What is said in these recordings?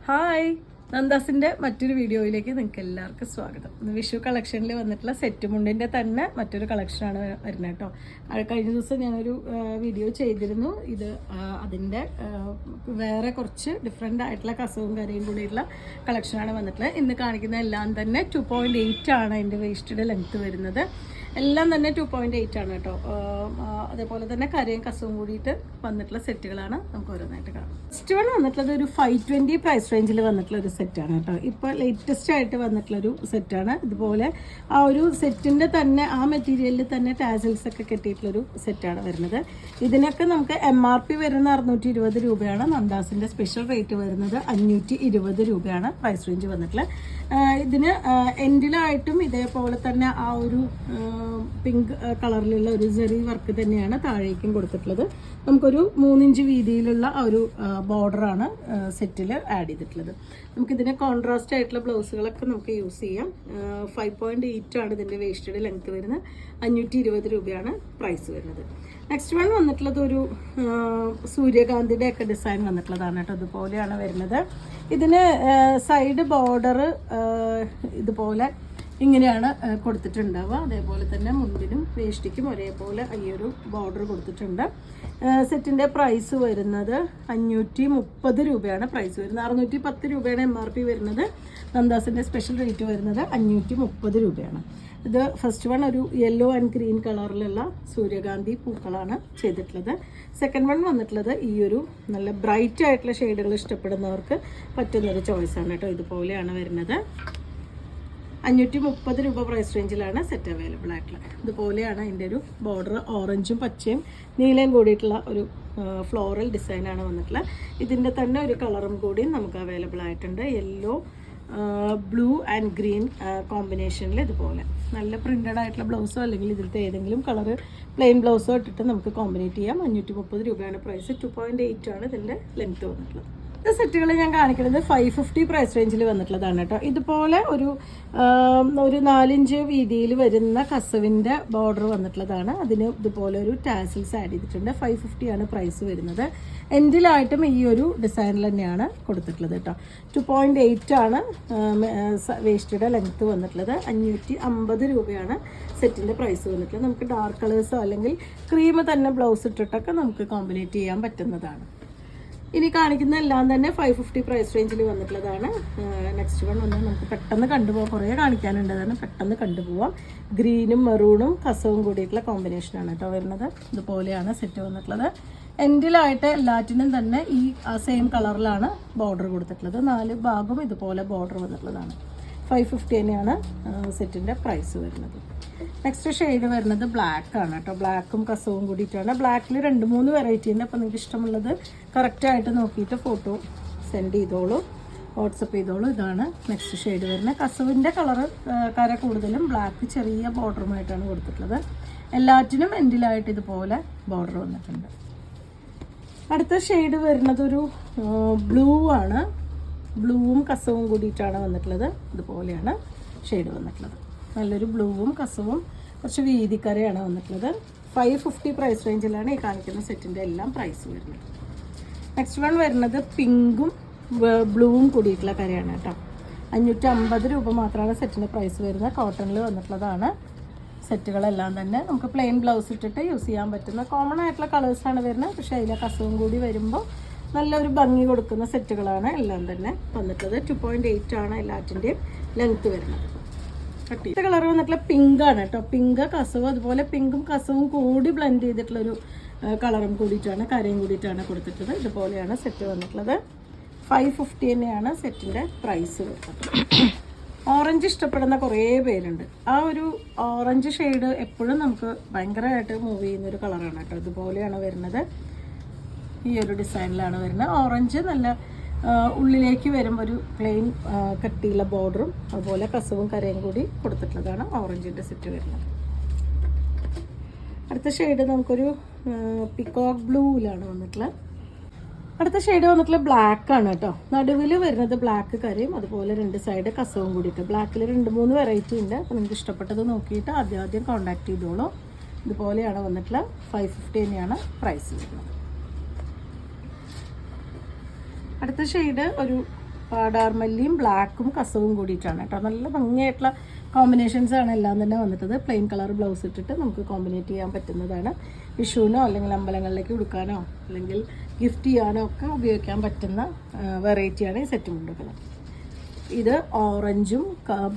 Hi, നന്ദാസിൻ്റെ മറ്റൊരു വീഡിയോയിലേക്ക് നിങ്ങൾക്ക് എല്ലാവർക്കും സ്വാഗതം. വിഷു കളക്ഷനിൽ വന്നിട്ടുള്ള സെറ്റ് മുണ്ടിൻ്റെ തന്നെ മറ്റൊരു കളക്ഷനാണ് വരുന്നത് കേട്ടോ. കഴിഞ്ഞ ദിവസം ഞാനൊരു വീഡിയോ ചെയ്തിരുന്നു. ഇത് അതിൻ്റെ വേറെ കുറച്ച് ഡിഫറെൻ്റ് ആയിട്ടുള്ള കസവും കരയും കൂടിയുള്ള കളക്ഷനാണ് വന്നിട്ടുള്ളത്. ഇന്ന് കാണിക്കുന്ന എല്ലാം തന്നെ 2.8 ആണ് അതിൻ്റെ വേസ്റ്റഡ് ലെങ്ത്ത് വരുന്നത്. എല്ലാം തന്നെ 2.8 ആണ് കേട്ടോ. അതേപോലെ തന്നെ കരയും കസവും കൂടിയിട്ട് വന്നിട്ടുള്ള സെറ്റുകളാണ്. നമുക്ക് ഓരോന്നായിട്ട് കാണാം. ഫസ്റ്റ് വൺ വന്നിട്ടുള്ളത് ഒരു 520 പ്രൈസ് റേഞ്ചിൽ വന്നിട്ടുള്ള ഒരു സെറ്റാണ് കേട്ടോ. ഇപ്പോൾ ലേറ്റസ്റ്റ് ആയിട്ട് വന്നിട്ടുള്ളൊരു സെറ്റാണ്. ഇതുപോലെ ആ ഒരു സെറ്റിൻ്റെ തന്നെ ആ മെറ്റീരിയലിൽ തന്നെ ടാസൽസ് ഒക്കെ കെട്ടിയിട്ടുള്ളൊരു സെറ്റാണ് വരുന്നത്. ഇതിനൊക്കെ നമുക്ക് MRP വരുന്ന 620 രൂപയാണ്. നന്ദാസിൻ്റെ സ്പെഷ്യൽ റേറ്റ് വരുന്നത് 520 രൂപയാണ് പ്രൈസ് റേഞ്ച് വന്നിട്ടുള്ളത്. ഇതിന് എൻഡിലായിട്ടും ഇതേപോലെ തന്നെ ആ ഒരു പിങ്ക് കളറിലുള്ള ഒരു ജെറി വർക്ക് തന്നെയാണ് താഴേക്കും കൊടുത്തിട്ടുള്ളത്. നമുക്കൊരു 3 ഇഞ്ച് വീതിയിലുള്ള ആ ഒരു ബോർഡറാണ് സെറ്റിൽ ആഡ് ചെയ്തിട്ടുള്ളത്. നമുക്കിതിന് കോൺട്രാസ്റ്റ് ആയിട്ടുള്ള ബ്ലൗസുകളൊക്കെ നമുക്ക് യൂസ് ചെയ്യാം. 5.8 ആണ് ഇതിൻ്റെ വേസ്റ്റഡ് ലെങ്ത് വരുന്നത്. 520 രൂപയാണ് പ്രൈസ് വരുന്നത്. നെക്സ്റ്റ് വൺ വന്നിട്ടുള്ളത് ഒരു സൂര്യകാന്തിയുടെ ഒക്കെ ഡിസൈൻ വന്നിട്ടുള്ളതാണ് കേട്ടോ. ഇതുപോലെയാണ് വരുന്നത്. ഇതിന് സൈഡ് ബോർഡർ ഇതുപോലെ ഇങ്ങനെയാണ് കൊടുത്തിട്ടുണ്ടാവുക. അതേപോലെ തന്നെ മുണ്ടിനും വേഷ്ടിക്കും ഒരേപോലെ ഈ ഒരു ബോർഡർ കൊടുത്തിട്ടുണ്ട്. സെറ്റിൻ്റെ പ്രൈസ് വരുന്നത് 530 രൂപയാണ് പ്രൈസ് വരുന്നത്. 610 രൂപയാണ് MRP വരുന്നത്. നന്ദാസിൻ്റെ സ്പെഷ്യൽ റേറ്റ് വരുന്നത് 530 രൂപയാണ്. ഇത് ഫസ്റ്റ് വൺ ഒരു യെല്ലോ ആൻഡ് ഗ്രീൻ കളറിലുള്ള സൂര്യകാന്തി പൂക്കളാണ് ചെയ്തിട്ടുള്ളത്. സെക്കൻഡ് വൺ വന്നിട്ടുള്ളത് ഈ ഒരു നല്ല ബ്രൈറ്റ് ആയിട്ടുള്ള ഷെയ്ഡുകൾ ഇഷ്ടപ്പെടുന്നവർക്ക് പറ്റുന്നൊരു ചോയ്സാണ് കേട്ടോ. ഇതുപോലെയാണ് വരുന്നത്. 530 രൂപ പ്രൈസ് റേഞ്ചിലാണ് സെറ്റ് അവൈലബിൾ ആയിട്ടുള്ളത്. ഇതുപോലെയാണ് അതിൻ്റെ ഒരു ബോർഡർ ഓറഞ്ചും പച്ചയും നീലയും കൂടിയിട്ടുള്ള ഒരു ഫ്ലോറൽ ഡിസൈനാണ് വന്നിട്ടുള്ളത്. ഇതിൻ്റെ തന്നെ ഒരു കളറും കൂടി നമുക്ക് അവൈലബിൾ ആയിട്ടുണ്ട്. യെല്ലോ ബ്ലൂ ആൻഡ് ഗ്രീൻ കോമ്പിനേഷനിൽ ഇതുപോലെ നല്ല പ്രിൻ്റഡ് ആയിട്ടുള്ള ബ്ലൗസോ അല്ലെങ്കിൽ ഇതിലത്തെ ഏതെങ്കിലും കളറ് പ്ലെയിൻ ബ്ലൗസോ ഇട്ടിട്ട് നമുക്ക് കോമ്പിനേറ്റ് ചെയ്യാം. 530 രൂപയാണ് പ്രൈസ്. 2.8 ആണ് ഇതിൻ്റെ ലെങ്ത്ത് വന്നിട്ടുള്ളത്. ഇത് സെറ്റുകൾ ഞാൻ കാണിക്കുന്നത് 550 പ്രൈസ് റേഞ്ചിൽ വന്നിട്ടുള്ളതാണ് കേട്ടോ. ഇതുപോലെ ഒരു 4 ഇഞ്ച് വീതിയിൽ വരുന്ന കസവിൻ്റെ ബോർഡർ വന്നിട്ടുള്ളതാണ്. അതിന് ഇതുപോലെ ഒരു ടാസിൽസ് ആഡ് ചെയ്തിട്ടുണ്ട്. 550 ആണ് പ്രൈസ് വരുന്നത്. എൻഡിലായിട്ടും ഈ ഒരു ഡിസൈനിൽ തന്നെയാണ് കൊടുത്തിട്ടുള്ളത് കേട്ടോ. 2.8 ആണ് വേസ്റ്റഡ് ലെങ്ത്ത് വന്നിട്ടുള്ളത്. 550 രൂപയാണ് സെറ്റിൻ്റെ പ്രൈസ് വന്നിട്ടുള്ളത്. നമുക്ക് ഡാർക്ക് കളേഴ്സോ അല്ലെങ്കിൽ ക്രീം തന്നെ ബ്ലൗസ് ഇട്ടിട്ടൊക്കെ നമുക്ക് കോമ്പിനേറ്റ് ചെയ്യാൻ പറ്റുന്നതാണ്. ഇനി കാണിക്കുന്ന എല്ലാം തന്നെ 550 പ്രൈസ് റേഞ്ചിൽ വന്നിട്ടുള്ളതാണ്. നെക്സ്റ്റ് വൺ വന്നാൽ നമുക്ക് പെട്ടെന്ന് കണ്ടുപോകാം. കുറേ കാണിക്കാനുണ്ട്, അതാണ് പെട്ടെന്ന് കണ്ടുപോകാം. ഗ്രീനും മെറൂണും കസവും കൂടിയിട്ടുള്ള കോമ്പിനേഷനാണ് കേട്ടോ വരുന്നത്. ഇതുപോലെയാണ് സെറ്റ് വന്നിട്ടുള്ളത്. എൻഡിലായിട്ട് എല്ലാറ്റിനും തന്നെ ഈ സെയിം കളറിലാണ് ബോർഡർ കൊടുത്തിട്ടുള്ളത്. 4 ഭാഗവും ഇതുപോലെ ബോർഡർ വന്നിട്ടുള്ളതാണ്. 550 തന്നെയാണ് സെറ്റിൻ്റെ പ്രൈസ് വരുന്നത്. നെക്സ്റ്റ് ഷെയ്ഡ് വരുന്നത് ബ്ലാക്ക് ആണ് കേട്ടോ. ബ്ലാക്കും കസവും കൂടിയിട്ടാണ്. ബ്ലാക്കിൽ 2-3 വെറൈറ്റി ഉണ്ട്. അപ്പോൾ നിങ്ങൾക്ക് ഇഷ്ടമുള്ളത് കറക്റ്റായിട്ട് നോക്കിയിട്ട് ഫോട്ടോ സെൻഡ് ചെയ്തോളൂ, വാട്സപ്പ് ചെയ്തോളൂ. ഇതാണ് നെക്സ്റ്റ് ഷെയ്ഡ് വരുന്നത്. കസവിൻ്റെ കളറ് കര കൂടുതലും ബ്ലാക്ക് ചെറിയ ബോർഡറുമായിട്ടാണ് കൊടുത്തിട്ടുള്ളത്. എല്ലാറ്റിനും എൻഡിലായിട്ട് ഇതുപോലെ ബോർഡർ വന്നിട്ടുണ്ട്. അടുത്ത ഷെയ്ഡ് വരുന്നത് ഒരു ബ്ലൂ ആണ്. ബ്ലൂവും കസവും കൂടിയിട്ടാണ് വന്നിട്ടുള്ളത്. ഇതുപോലെയാണ് ഷെയ്ഡ് വന്നിട്ടുള്ളത്. നല്ലൊരു ബ്ലൂവും കസവും കുറച്ച് വീതിക്കരയാണ് വന്നിട്ടുള്ളത്. 550 പ്രൈസ് റേഞ്ചിലാണ് ഈ കാണിക്കുന്ന സെറ്റിൻ്റെ എല്ലാം പ്രൈസ് വരുന്നത്. നെക്സ്റ്റ് വൺ വരുന്നത് പിങ്കും ബ്ലൂവും കൂടിയിട്ടുള്ള കരയാണ് കേട്ടോ. 550 രൂപ മാത്രമാണ് സെറ്റിൻ്റെ പ്രൈസ് വരുന്നത്. കോട്ടണിൽ വന്നിട്ടുള്ളതാണ്. സെറ്റുകളെല്ലാം തന്നെ നമുക്ക് പ്ലെയിൻ ബ്ലൗസ് ഇട്ടിട്ട് യൂസ് ചെയ്യാൻ പറ്റുന്ന കോമൺ ആയിട്ടുള്ള കളേഴ്സാണ് വരുന്നത്. പക്ഷേ അതിലെ കസവും കൂടി വരുമ്പോൾ നല്ലൊരു ഭംഗി കൊടുക്കുന്ന സെറ്റുകളാണ് എല്ലാം തന്നെ വന്നിട്ടുള്ളത്. 2.8 ആണ് എല്ലാറ്റിൻ്റെയും ലെങ്ത്ത് വരുന്നത്. അടുത്ത കളർ വന്നിട്ടുള്ള പിങ്ക് ആണ് കേട്ടോ. പിങ്ക് കസവും അതുപോലെ പിങ്കും കസവും കൂടി ബ്ലെൻഡ് ചെയ്തിട്ടുള്ളൊരു കളറും കൂടിയിട്ടാണ് കരയും കൂടിയിട്ടാണ് കൊടുത്തിട്ടുള്ളത്. ഇതുപോലെയാണ് സെറ്റ് വന്നിട്ടുള്ളത്. 550 തന്നെയാണ് സെറ്റിൻ്റെ പ്രൈസ് വരുന്നത്. ഓറഞ്ച് ഇഷ്ടപ്പെടുന്ന കുറേ പേരുണ്ട്. ആ ഒരു ഓറഞ്ച് ഷെയ്ഡ് എപ്പോഴും നമുക്ക് ഭയങ്കരമായിട്ട് മൂവ് ചെയ്യുന്നൊരു കളറാണ് കേട്ടോ. ഇതുപോലെയാണ് വരുന്നത്. ഈ ഒരു ഡിസൈനിലാണ് വരുന്നത്. ഓറഞ്ച് നല്ല ഉള്ളിലേക്ക് വരുമ്പോൾ ഒരു പ്ലെയിൻ കട്ടിയുള്ള ബോർഡറും അതുപോലെ കസവും കരയും കൂടി കൊടുത്തിട്ടുള്ളതാണ് ഓറഞ്ചിൻ്റെ സെറ്റ് വരുന്നത്. അടുത്ത ഷെയ്ഡ് നമുക്കൊരു പിക്കോക്ക് ബ്ലൂവിലാണ് വന്നിട്ടുള്ളത്. അടുത്ത ഷെയ്ഡ് വന്നിട്ടുള്ള ബ്ലാക്ക് ആണ് കേട്ടോ. നടുവിൽ വരുന്നത് ബ്ലാക്ക് കരയും അതുപോലെ 2 സൈഡ് കസവും കൂടിയിട്ട്. ബ്ലാക്കിൽ 2-3 വെറൈറ്റി ഉണ്ട്. അപ്പോൾ നിങ്ങൾക്ക് ഇഷ്ടപ്പെട്ടത് നോക്കിയിട്ട് ആദ്യം കോൺടാക്ട് ചെയ്തോളൂ. ഇതുപോലെയാണ് വന്നിട്ടുള്ള 550 തന്നെയാണ് പ്രൈസ് വരുന്നത്. അടുത്ത ഷെയ്ഡ് ഒരു പാടാർമല്ലിയും ബ്ലാക്കും കസവും കൂടിയിട്ടാണ് കേട്ടോ. നല്ല ഭംഗിയായിട്ടുള്ള കോമ്പിനേഷൻസ് ആണ് എല്ലാം തന്നെ വന്നിട്ടത്. പ്ലെയിൻ കളർ ബ്ലൗസ് ഇട്ടിട്ട് നമുക്ക് കോമ്പിനേറ്റ് ചെയ്യാൻ പറ്റുന്നതാണ്. വിഷുവിനോ അല്ലെങ്കിൽ അമ്പലങ്ങളിലേക്ക് ഉടുക്കാനോ അല്ലെങ്കിൽ ഗിഫ്റ്റ് ചെയ്യാനോ ഒക്കെ ഉപയോഗിക്കാൻ പറ്റുന്ന വെറൈറ്റിയാണ് ഈ സെറ്റ് മുണ്ടുകൾ. ഇത് ഓറഞ്ചും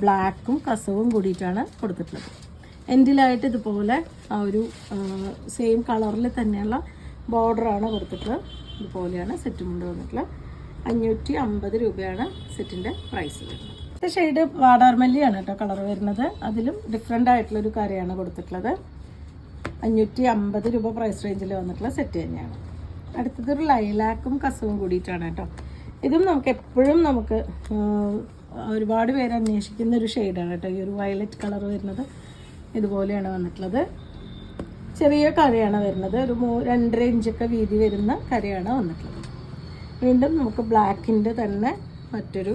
ബ്ലാക്കും കസവും കൂടിയിട്ടാണ് കൊടുത്തിട്ടുള്ളത്. എൻഡിലായിട്ട് ഇതുപോലെ ആ ഒരു സെയിം കളറിൽ തന്നെയുള്ള ബോർഡറാണ് കൊടുത്തിട്ടുള്ളത്. ഇതുപോലെയാണ് സെറ്റ് മുണ്ട് വന്നിട്ടുള്ളത്. 550 രൂപയാണ് സെറ്റിൻ്റെ പ്രൈസ് വരുന്നത്. ഇത് ഷെയ്ഡ് വാടാർമല്ലിയാണ് കേട്ടോ കളർ വരുന്നത്. അതിലും ഡിഫറെൻ്റ് ആയിട്ടുള്ളൊരു കരയാണ് കൊടുത്തിട്ടുള്ളത്. 550 രൂപ പ്രൈസ് റേഞ്ചിൽ വന്നിട്ടുള്ള സെറ്റ് തന്നെയാണ്. അടുത്തതൊരു ലൈലാക്കും കസവും കൂടിയിട്ടാണ് കേട്ടോ. ഇതും എപ്പോഴും നമുക്ക് ഒരുപാട് പേര് അന്വേഷിക്കുന്ന ഒരു ഷെയ്ഡാണ് കേട്ടോ. ഈ ഒരു വയലറ്റ് കളർ വരുന്നത് ഇതുപോലെയാണ് വന്നിട്ടുള്ളത്. ചെറിയ കരയാണ് വരുന്നത്. ഒരു 2.5 ഇഞ്ചൊക്കെ വീതി വരുന്ന കരയാണ് വന്നിട്ടുള്ളത്. വീണ്ടും നമുക്ക് ബ്ലാക്കിൻ്റെ തന്നെ മറ്റൊരു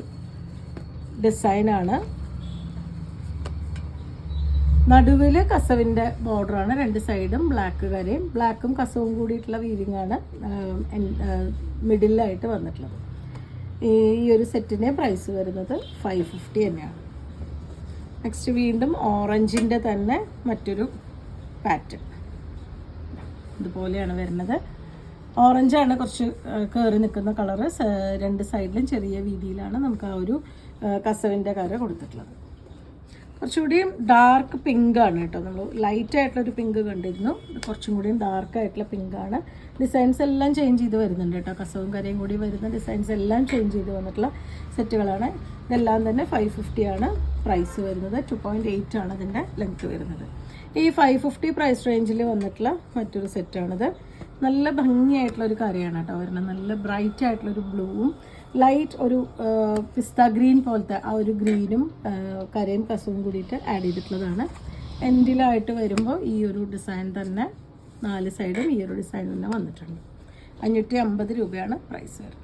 ഡിസൈനാണ്. നടുവിൽ കസവിൻ്റെ ബോർഡറാണ്. 2 സൈഡും ബ്ലാക്ക് കരയും ബ്ലാക്കും കസവും കൂടിയിട്ടുള്ള വീവിംഗ് ആണ് മിഡിലായിട്ട് വന്നിട്ടുള്ളത്. ഈ ഒരു സെറ്റിൻ്റെ പ്രൈസ് വരുന്നത് 550 തന്നെയാണ്. നെക്സ്റ്റ് വീണ്ടും ഓറഞ്ചിൻ്റെ തന്നെ മറ്റൊരു പാറ്റേൺ ഇതുപോലെയാണ് വരുന്നത്. ഓറഞ്ചാണ് കുറച്ച് കയറി നിൽക്കുന്ന കളറ്. 2 സൈഡിലും ചെറിയ വീതിയിലാണ് നമുക്ക് ആ ഒരു കസവിൻ്റെ കര കൊടുത്തിട്ടുള്ളത്. കുറച്ചുകൂടി ഡാർക്ക് പിങ്ക് ആണ് കേട്ടോ. നമ്മൾ ലൈറ്റ് ആയിട്ടുള്ളൊരു പിങ്ക് കണ്ടിരുന്നു. കുറച്ചും കൂടിയും ഡാർക്ക് ആയിട്ടുള്ള പിങ്കാണ്. ഡിസൈൻസ് എല്ലാം ചേഞ്ച് ചെയ്ത് വരുന്നുണ്ട് കേട്ടോ. കസവും കരയും കൂടി വരുന്ന ഡിസൈൻസ് എല്ലാം ചേഞ്ച് ചെയ്ത് വന്നിട്ടുള്ള സെറ്റുകളാണ്. ഇതെല്ലാം തന്നെ 550 ആണ് പ്രൈസ് വരുന്നത്. 2.8 ആണ് ഇതിൻ്റെ ലെങ്ത്ത് വരുന്നത്. ഈ 550 പ്രൈസ് റേഞ്ചിൽ വന്നിട്ടുള്ള മറ്റൊരു സെറ്റാണിത്. നല്ല ഭംഗിയായിട്ടുള്ളൊരു കരയാണ് കേട്ടോ വരുന്നത്. നല്ല ബ്രൈറ്റ് ആയിട്ടുള്ളൊരു ബ്ലൂവും ലൈറ്റ് ഒരു പിസ്ത ഗ്രീൻ പോലത്തെ ആ ഒരു ഗ്രീനും കരയും കസവും കൂടിയിട്ട് ആഡ് ചെയ്തിട്ടുള്ളതാണ്. എൻഡിലായിട്ട് വരുമ്പോൾ ഈ ഒരു ഡിസൈൻ തന്നെ 4 സൈഡും ഈ ഒരു ഡിസൈൻ തന്നെ വന്നിട്ടുണ്ട്. 550 രൂപയാണ് പ്രൈസ് വരുന്നത്.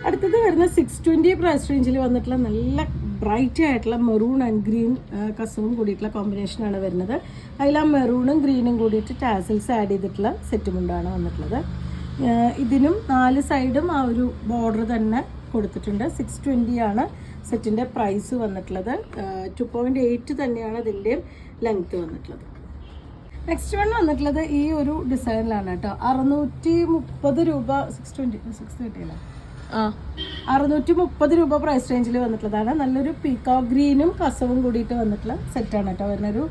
അടുത്തത് വരുന്ന 620 പ്രൈസ് റേഞ്ചിൽ വന്നിട്ടുള്ള നല്ല ബ്രൈറ്റ് ആയിട്ടുള്ള മെറൂൺ ആൻഡ് ഗ്രീൻ കസവും കൂടിയിട്ടുള്ള കോമ്പിനേഷനാണ് വരുന്നത്. അതിൽ ആ മെറൂണും ഗ്രീനും കൂടിയിട്ട് ടാസൽസ് ആഡ് ചെയ്തിട്ടുള്ള സെറ്റ് മുണ്ടാണ് വന്നിട്ടുള്ളത്. ഇതിനും 4 സൈഡും ആ ഒരു ബോർഡർ തന്നെ കൊടുത്തിട്ടുണ്ട്. 620 ആണ് സെറ്റിൻ്റെ പ്രൈസ് വന്നിട്ടുള്ളത്. 2.8 തന്നെയാണ് ഇതിൻ്റെയും ലെങ്ത്ത് വന്നിട്ടുള്ളത്. നെക്സ്റ്റ് വൺ വന്നിട്ടുള്ളത് ഈ ഒരു ഡിസൈനിലാണ് കേട്ടോ. 630 രൂപ 630 രൂപ പ്രൈസ് റേഞ്ചിൽ വന്നിട്ടുള്ളതാണ്. നല്ലൊരു പീക്കോക്ക് ഗ്രീനും കസവും കൂടിയിട്ട് വന്നിട്ടുള്ള സെറ്റാണ് കേട്ടോ. വരുന്നൊരു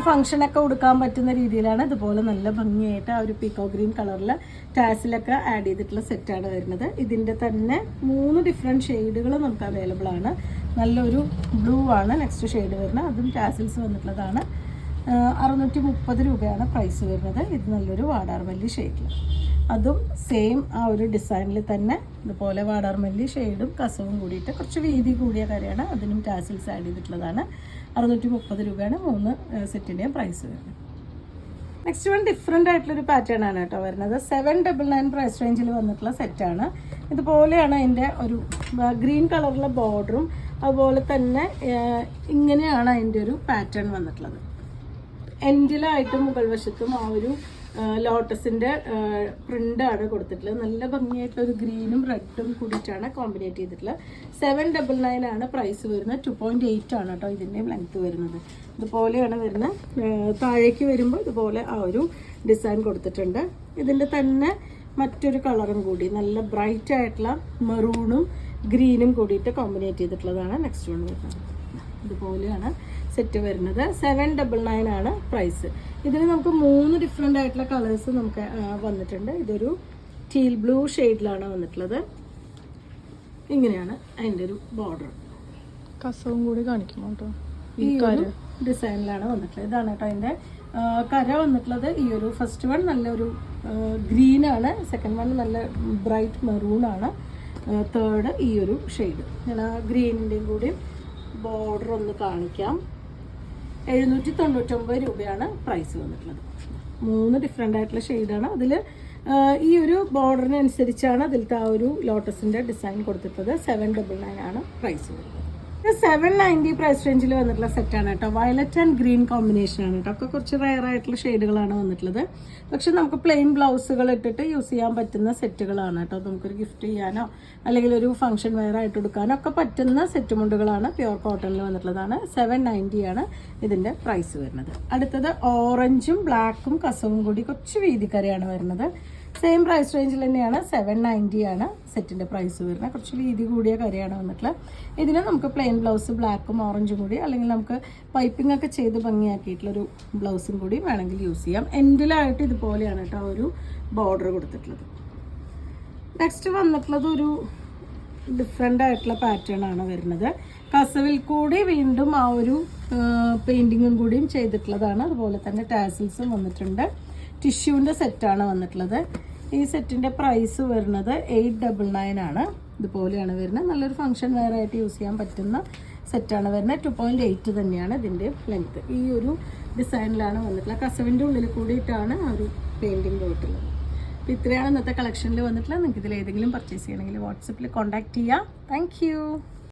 ഫംഗ്ഷനൊക്കെ കൊടുക്കാൻ പറ്റുന്ന രീതിയിലാണ്. ഇതുപോലെ നല്ല ഭംഗിയായിട്ട് ആ ഒരു പീക്കോക്ക് ഗ്രീൻ കളറിൽ ടാസിലൊക്കെ ആഡ് ചെയ്തിട്ടുള്ള സെറ്റാണ് വരുന്നത്. ഇതിൻ്റെ തന്നെ 3 ഡിഫറെൻറ്റ് ഷെയ്ഡുകൾ നമുക്ക് അവൈലബിൾ ആണ്. നല്ലൊരു ബ്ലൂ ആണ് നെക്സ്റ്റ് ഷെയ്ഡ് വരുന്നത്. അതും ടാസിൽസ് വന്നിട്ടുള്ളതാണ്. 630 രൂപയാണ് പ്രൈസ് വരുന്നത്. ഇത് നല്ലൊരു വാടാർമല്ലി ഷെയ്ഡിൽ, അതും സെയിം ആ ഒരു ഡിസൈനിൽ തന്നെ ഇതുപോലെ വാടാർമല്ലി ഷെയ്ഡും കസവും കൂടിയിട്ട് കുറച്ച് വീതി കൂടിയ കരയാണ്. അതിനും ടാസിൽസ് ആഡ് ചെയ്തിട്ടുള്ളതാണ്. 630 രൂപയാണ് 3 സെറ്റിൻ്റെയും പ്രൈസ് വരുന്നത്. നെക്സ്റ്റ് വൺ ഡിഫറെൻ്റ് ആയിട്ടുള്ളൊരു പാറ്റേൺ ആണ് കേട്ടോ വരുന്നത്. 799 പ്രൈസ് റേഞ്ചിൽ വന്നിട്ടുള്ള സെറ്റാണ്. ഇതുപോലെയാണ് അതിൻ്റെ ഒരു ഗ്രീൻ കളറിലെ ബോർഡറും അതുപോലെ തന്നെ ഇങ്ങനെയാണ് അതിൻ്റെ ഒരു പാറ്റേൺ വന്നിട്ടുള്ളത്. എൻഡിലായിട്ടും മുകൾ വശത്തും ആ ഒരു ലോട്ടസിൻ്റെ പ്രിൻ്റാണ് കൊടുത്തിട്ടുള്ളത്. നല്ല ഭംഗിയായിട്ടുള്ളൊരു ഗ്രീനും റെഡും കൂടിയിട്ടാണ് കോമ്പിനേറ്റ് ചെയ്തിട്ടുള്ളത്. 799 ആണ് പ്രൈസ് വരുന്നത്. 2.8 ആണ് കേട്ടോ ഇതിൻ്റെയും ലെങ്ത്ത് വരുന്നത്. ഇതുപോലെയാണ് വരുന്നത്. താഴേക്ക് വരുമ്പോൾ ഇതുപോലെ ആ ഒരു ഡിസൈൻ കൊടുത്തിട്ടുണ്ട്. ഇതിൻ്റെ തന്നെ മറ്റൊരു കളറും കൂടി നല്ല ബ്രൈറ്റ് ആയിട്ടുള്ള മെറൂണും ഗ്രീനും കൂടിയിട്ട് കോമ്പിനേറ്റ് ചെയ്തിട്ടുള്ളതാണ് നെക്സ്റ്റ് വൺ വരുന്നത്. ഇതുപോലെയാണ് സെറ്റ് വരുന്നത്. 799 ആണ് പ്രൈസ്. ഇതിൽ നമുക്ക് 3 ഡിഫറെൻ്റ് ആയിട്ടുള്ള കളേഴ്സ് നമുക്ക് വന്നിട്ടുണ്ട്. ഇതൊരു ടീൽ ബ്ലൂ ഷെയ്ഡിലാണ് വന്നിട്ടുള്ളത്. ഇങ്ങനെയാണ് അതിൻ്റെ ഒരു ബോർഡർ. കസവും കൂടി കാണിക്കും കേട്ടോ. ഈ ഒരു ഡിസൈനിലാണ് വന്നിട്ടുള്ളത്. ഇതാണ് കേട്ടോ അതിൻ്റെ കര വന്നിട്ടുള്ളത്. ഈ ഒരു ഫസ്റ്റ് വൺ നല്ലൊരു ഗ്രീനാണ്. സെക്കൻഡ് വൺ നല്ല ബ്രൈറ്റ് മെറൂണാണ്. തേർഡ് ഈ ഒരു ഷെയ്ഡ്. ഞാൻ ആ ഗ്രീനിൻ്റെയും കൂടി ബോർഡർ ഒന്ന് കാണിക്കാം. 799 രൂപയാണ് പ്രൈസ് വന്നിട്ടുള്ളത്. 3 ഡിഫറെൻ്റ് ആയിട്ടുള്ള ഷെയ്ഡാണ്. അതിൽ ഈ ഒരു ബോർഡറിനനുസരിച്ചാണ് അതിലത്തെ ആ ഒരു ലോട്ടസിൻ്റെ ഡിസൈൻ കൊടുത്തിട്ടുള്ളത്. 799 ആണ് പ്രൈസ് വരുന്നത്. 790 പ്രൈസ് റേഞ്ചിൽ വന്നിട്ടുള്ള സെറ്റാണ് കേട്ടോ. വയലറ്റ് ആൻഡ് ഗ്രീൻ കോമ്പിനേഷൻ ആണ് കേട്ടോ. ഒക്കെ കുറച്ച് റയർ ആയിട്ടുള്ള ഷെയ്ഡുകളാണ് വന്നിട്ടുള്ളത്. പക്ഷെ നമുക്ക് പ്ലെയിൻ ബ്ലൗസുകൾ ഇട്ടിട്ട് യൂസ് ചെയ്യാൻ പറ്റുന്ന സെറ്റുകളാണ് കേട്ടോ. നമുക്കൊരു ഗിഫ്റ്റ് ചെയ്യാനോ അല്ലെങ്കിൽ ഒരു ഫംഗ്ഷൻ വെയർ ആയിട്ട് എടുക്കാനോ ഒക്കെ പറ്റുന്ന സെറ്റ് മുണ്ടുകളാണ്. പ്യുവർ കോട്ടണിൽ വന്നിട്ടുള്ളതാണ്. 790 ആണ് ഇതിൻ്റെ പ്രൈസ് വരുന്നത്. അടുത്തത് ഓറഞ്ചും ബ്ലാക്കും കസവും കൂടി കുറച്ച് വീതിക്കരയാണ് വരുന്നത്. സെയിം പ്രൈസ് റേഞ്ചിൽ തന്നെയാണ്. 790 ആണ് സെറ്റിൻ്റെ പ്രൈസ് വരുന്നത്. കുറച്ച് വീതി കൂടിയ കരയാണ് വന്നിട്ടുള്ളത്. ഇതിന് നമുക്ക് പ്ലെയിൻ ബ്ലൗസ് ബ്ലാക്കും ഓറഞ്ചും കൂടി അല്ലെങ്കിൽ നമുക്ക് പൈപ്പിംഗ് ഒക്കെ ചെയ്ത് ഭംഗിയാക്കിയിട്ടുള്ളൊരു ബ്ലൗസും കൂടി വേണമെങ്കിൽ യൂസ് ചെയ്യാം. എൻഡിലായിട്ട് ഇതുപോലെയാണ് കേട്ടോ ഒരു ബോർഡർ കൊടുത്തിട്ടുള്ളത്. നെക്സ്റ്റ് വന്നിട്ടുള്ളത് ഒരു ഡിഫറെൻ്റ് ആയിട്ടുള്ള പാറ്റേൺ ആണ് വരുന്നത്. കസവിൽ കൂടി വീണ്ടും ആ ഒരു പെയിൻറ്റിങ്ങും കൂടിയും ചെയ്തിട്ടുള്ളതാണ്. അതുപോലെ തന്നെ ടാസിൽസും വന്നിട്ടുണ്ട്. ടിഷ്യൂവിൻ്റെ സെറ്റാണ് വന്നിട്ടുള്ളത്. ഈ സെറ്റിൻ്റെ പ്രൈസ് വരുന്നത് 899 ആണ്. ഇതുപോലെയാണ് വരുന്നത്. നല്ലൊരു ഫംഗ്ഷൻ വെയർ ആയിട്ട് യൂസ് ചെയ്യാൻ പറ്റുന്ന സെറ്റാണ് വരുന്നത്. 2.8 തന്നെയാണ് ഇതിൻ്റെ ലെങ്ത്ത്. ഈ ഒരു ഡിസൈനിലാണ് വന്നിട്ടുള്ളത്. കസവിൻ്റെ ഉള്ളിൽ കൂടിയിട്ടാണ് ആ ഒരു പെയിൻറ്റിങ് പോയിട്ടുള്ളത്. അപ്പോൾ ഇത്രയാണ് ഇന്നത്തെ കളക്ഷനിൽ വന്നിട്ടുള്ളത്. നിങ്ങൾക്ക് ഇതിൽ ഏതെങ്കിലും പർച്ചേസ് ചെയ്യണമെങ്കിൽ വാട്സപ്പിൽ കോൺടാക്റ്റ് ചെയ്യാം. താങ്ക്